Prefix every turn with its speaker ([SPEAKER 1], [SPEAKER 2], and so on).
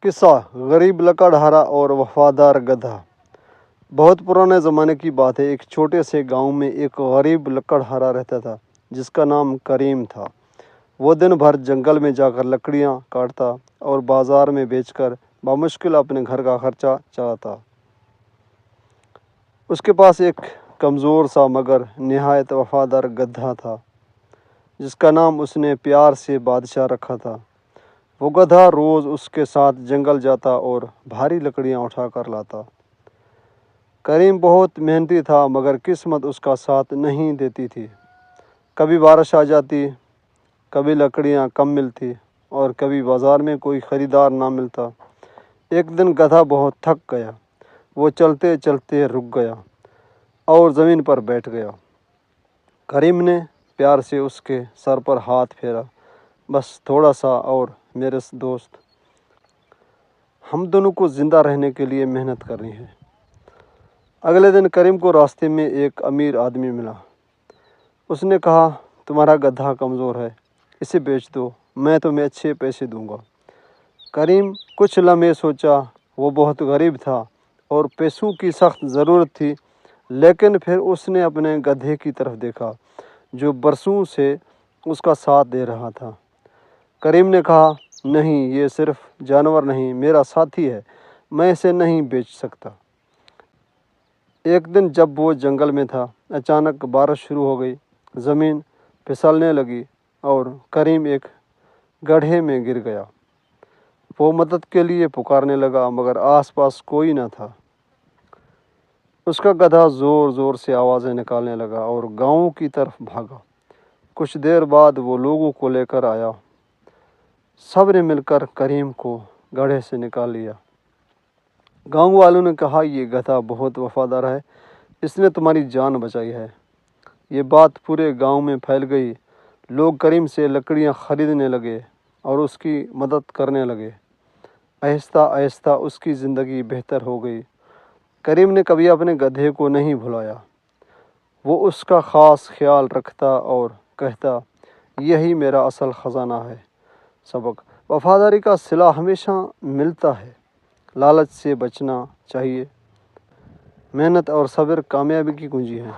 [SPEAKER 1] قصہ غریب لکڑہارا اور وفادار گدھا۔ بہت پرانے زمانے کی بات ہے۔ ایک چھوٹے سے گاؤں میں ایک غریب لکڑہارا رہتا تھا جس کا نام کریم تھا۔ وہ دن بھر جنگل میں جا کر لکڑیاں کاٹتا اور بازار میں بیچ کر بمشکل اپنے گھر کا خرچہ چلاتا۔ اس کے پاس ایک کمزور سا مگر نہایت وفادار گدھا تھا جس کا نام اس نے پیار سے بادشاہ رکھا تھا۔ وہ گدھا روز اس کے ساتھ جنگل جاتا اور بھاری لکڑیاں اٹھا کر لاتا۔ کریم بہت محنتی تھا مگر قسمت اس کا ساتھ نہیں دیتی تھی۔ کبھی بارش آ جاتی، کبھی لکڑیاں کم ملتی اور کبھی بازار میں کوئی خریدار نہ ملتا۔ ایک دن گدھا بہت تھک گیا۔ وہ چلتے چلتے رک گیا اور زمین پر بیٹھ گیا۔ کریم نے پیار سے اس کے سر پر ہاتھ پھیرا۔ بس تھوڑا سا اور میرے دوست، ہم دونوں کو زندہ رہنے کے لیے محنت کرنی ہے۔ اگلے دن کریم کو راستے میں ایک امیر آدمی ملا۔ اس نے کہا، تمہارا گدھا کمزور ہے، اسے بیچ دو، میں تمہیں اچھے پیسے دوں گا۔ کریم کچھ لمحے سوچا۔ وہ بہت غریب تھا اور پیسوں کی سخت ضرورت تھی، لیکن پھر اس نے اپنے گدھے کی طرف دیکھا جو برسوں سے اس کا ساتھ دے رہا تھا۔ کریم نے کہا، نہیں، یہ صرف جانور نہیں، میرا ساتھی ہے، میں اسے نہیں بیچ سکتا۔ ایک دن جب وہ جنگل میں تھا، اچانک بارش شروع ہو گئی، زمین پھسلنے لگی اور کریم ایک گڈھے میں گر گیا۔ وہ مدد کے لیے پکارنے لگا مگر آس پاس کوئی نہ تھا۔ اس کا گدھا زور زور سے آوازیں نکالنے لگا اور گاؤں کی طرف بھاگا۔ کچھ دیر بعد وہ لوگوں کو لے کر آیا۔ سب نے مل کر کریم کو گڑھے سے نکال لیا۔ گاؤں والوں نے کہا، یہ گدھا بہت وفادار ہے، اس نے تمہاری جان بچائی ہے۔ یہ بات پورے گاؤں میں پھیل گئی۔ لوگ کریم سے لکڑیاں خریدنے لگے اور اس کی مدد کرنے لگے۔ آہستہ آہستہ اس کی زندگی بہتر ہو گئی۔ کریم نے کبھی اپنے گدھے کو نہیں بھلایا۔ وہ اس کا خاص خیال رکھتا اور کہتا، یہی میرا اصل خزانہ ہے۔ سبق: وفاداری کا صلہ ہمیشہ ملتا ہے۔ لالچ سے بچنا چاہیے۔ محنت اور صبر کامیابی کی کنجی ہے۔